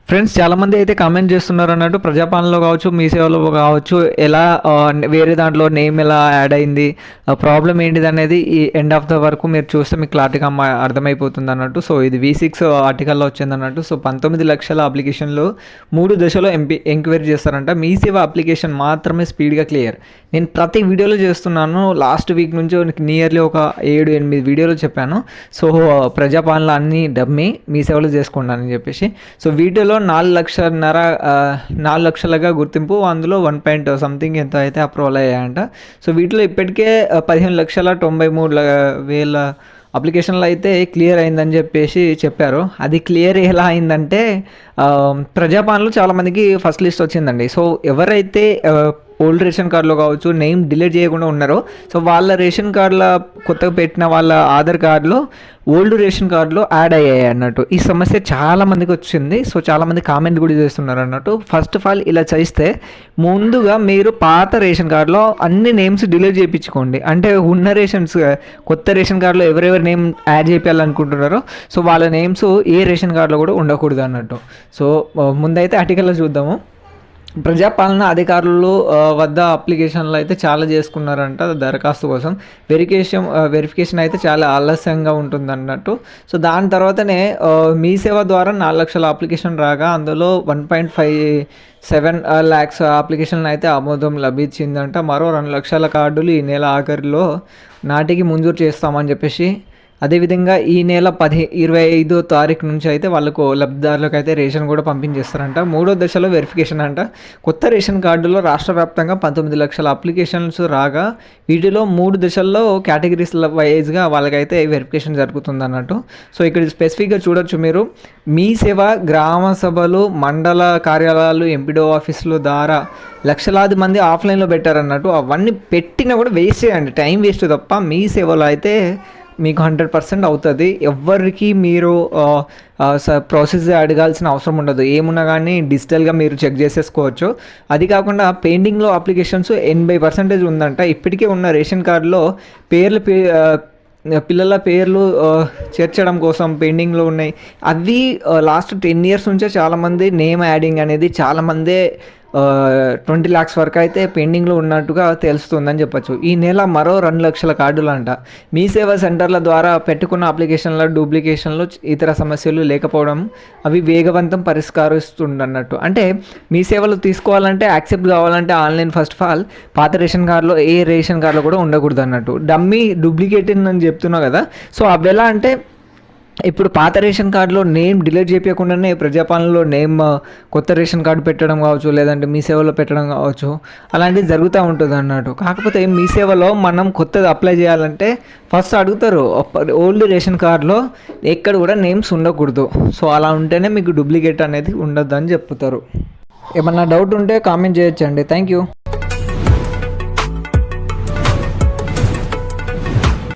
Friends చాలామంది అయితే comment చేస్తున్నారు అన్నట్టు ప్రజాపాలనలో కావచ్చు మీ సేవలో కావచ్చు ఎలా వేరే దాంట్లో నేమ్ ఎలా యాడ్ అయింది ప్రాబ్లం ఏంటిది అనేది ఈ ఎండ్ ఆఫ్ ద వరకు మీరు చూస్తే మీకు క్లారిటీగా అర్థమైపోతుంది అన్నట్టు. సో ఇది V6 ఆర్టికల్లో వచ్చింది అన్నట్టు. సో 19 లక్షల అప్లికేషన్లు 3 దశలో ఎంక్వైరీ చేస్తారంట. మీ సేవ అప్లికేషన్ మాత్రమే స్పీడ్గా క్లియర్. నేను ప్రతి వీడియోలో చేస్తున్నాను. లాస్ట్ వీక్ నుంచి నియర్లీ ఒక 7-8 వీడియోలు చెప్పాను. సో ప్రజాపాలన అన్ని డమ్మి మీ సేవలో చేసుకోండి అని చెప్పేసి. సో వీడియోలో 4 లక్షలుగా గుర్తింపు, అందులో 1 సంథింగ్ ఎంత అయితే అప్రూవల్ అయ్యాయంట. సో వీటిలో ఇప్పటికే 15,93,000 అప్లికేషన్లు అయితే క్లియర్ అయిందని చెప్పేసి చెప్పారు. అది క్లియర్ ఎలా అయిందంటే ప్రజాపాలనలో చాలామందికి ఫస్ట్ లిస్ట్ వచ్చిందండి. సో ఎవరైతే ఓల్డ్ రేషన్ కార్డులో కావచ్చు నేమ్ డిలీట్ చేయకుండా ఉన్నారో సో వాళ్ళ రేషన్ కార్డుల కొత్తగా పెట్టిన వాళ్ళ ఆధార్ కార్డులో ఓల్డ్ రేషన్ కార్డులో యాడ్ అయ్యాయి అన్నట్టు. ఈ సమస్య చాలామందికి వచ్చింది. సో చాలామంది కామెంట్ కూడా చేస్తున్నారు అన్నట్టు. ఫస్ట్ ఆఫ్ ఆల్ ఇలా చేస్తే ముందుగా మీరు పాత రేషన్ కార్డులో అన్ని నేమ్స్ డిలీట్ చేయించుకోండి. అంటే ఉన్న కొత్త రేషన్ కార్డులో ఎవరెవరు నేమ్ యాడ్ చేయాలనుకుంటున్నారో సో వాళ్ళ నేమ్స్ ఏ రేషన్ కార్డులో కూడా ఉండకూడదు అన్నట్టు. సో ముందైతే ఆర్టికల్లో చూద్దాము. ప్రజాపాలన అధికారులు వద్ద అప్లికేషన్లు అయితే చాలా చేసుకున్నారంట దరఖాస్తు కోసం. వెరిఫికేషన్ అయితే చాలా ఆలస్యంగా ఉంటుంది అన్నట్టు. సో దాని తర్వాతనే మీ సేవ ద్వారా 4 లక్షల అప్లికేషన్ రాగా అందులో 1.57 lakhs అప్లికేషన్లు అయితే ఆమోదం లభించిందంట. మరో 2 లక్షల కార్డులు ఈ నెల ఆఖరిలో నాటికి మంజూరు చేస్తామని చెప్పేసి, అదేవిధంగా ఈ నెల 25వ తారీఖు నుంచి అయితే వాళ్ళకు లబ్ధిదారులకు అయితే రేషన్ కూడా పంపించేస్తారంట. 3వ దశలో వెరిఫికేషన్ అంట. కొత్త రేషన్ కార్డులో రాష్ట్ర వ్యాప్తంగా 19 లక్షల అప్లికేషన్స్ రాగా వీటిలో 3 దశల్లో కేటగిరీస్ వైజ్గా వాళ్ళకైతే వెరిఫికేషన్ జరుగుతుంది అన్నట్టు. సో ఇక్కడ స్పెసిఫిక్గా చూడొచ్చు మీరు. మీ సేవ గ్రామ సభలు, మండల కార్యాలయాలు, ఎంపీడో ఆఫీసులు ద్వారా లక్షలాది మంది ఆఫ్లైన్లో పెట్టారన్నట్టు. అవన్నీ పెట్టినా కూడా వేస్ట్ చేయండి, టైం వేస్ట్ తప్ప. మీ సేవలో అయితే మీకు 100% అవుతుంది. ఎవరికి మీరు ప్రాసెస్ అడగాల్సిన అవసరం ఉండదు. ఏమున్నా కానీ డిజిటల్గా మీరు చెక్ చేసేసుకోవచ్చు. అది కాకుండా పెండింగ్లో అప్లికేషన్స్ 80% ఉందంట. ఇప్పటికే ఉన్న రేషన్ కార్డులో పిల్లల పేర్లు చేర్చడం కోసం పెండింగ్లో ఉన్నాయి. అవి లాస్ట్ 10 years నుంచే చాలామంది నేమ్ యాడింగ్ అనేది చాలామందే 20 lakhs వరకు అయితే పెండింగ్లో ఉన్నట్టుగా తెలుస్తుందని చెప్పచ్చు. ఈ నెల మరో 2 లక్షల కార్డులు అంట. మీ సేవా సెంటర్ల ద్వారా పెట్టుకున్న అప్లికేషన్ల డూప్లికేషన్లు, ఇతర సమస్యలు లేకపోవడం అవి వేగవంతం పరిష్కరిస్తుండన్నట్టు. అంటే మీ సేవలు తీసుకోవాలంటే యాక్సెప్ట్ కావాలంటే ఆన్లైన్ ఫస్ట్ ఆఫ్ ఆల్ పాత రేషన్ కార్డులో ఏ రేషన్ కార్డులో కూడా ఉండకూడదు అన్నట్టు. డమ్మీ డూప్లికేట్ అని చెప్తున్నా కదా. సో అవి ఎలా అంటే ఇప్పుడు పాత రేషన్ కార్డులో నేమ్ డిలీట్ చేయకుండానే ప్రజాపాలనలో నేమ్ కొత్త రేషన్ కార్డు పెట్టడం కావచ్చు, లేదంటే మీ సేవలో పెట్టడం కావచ్చు, అలాంటివి జరుగుతూ ఉంటుంది అన్నట్టు. కాకపోతే మీ సేవలో మనం కొత్తది అప్లై చేయాలంటే ఫస్ట్ అడుగుతారు ఓల్డ్ రేషన్ కార్డులో ఎక్కడ కూడా నేమ్స్ ఉండకూడదు. సో అలా ఉంటేనే మీకు డూప్లికేట్ అనేది ఉండదు అని చెప్తారు. ఏమన్నా డౌట్ ఉంటే కామెంట్ చేయొచ్చండి. Thank you.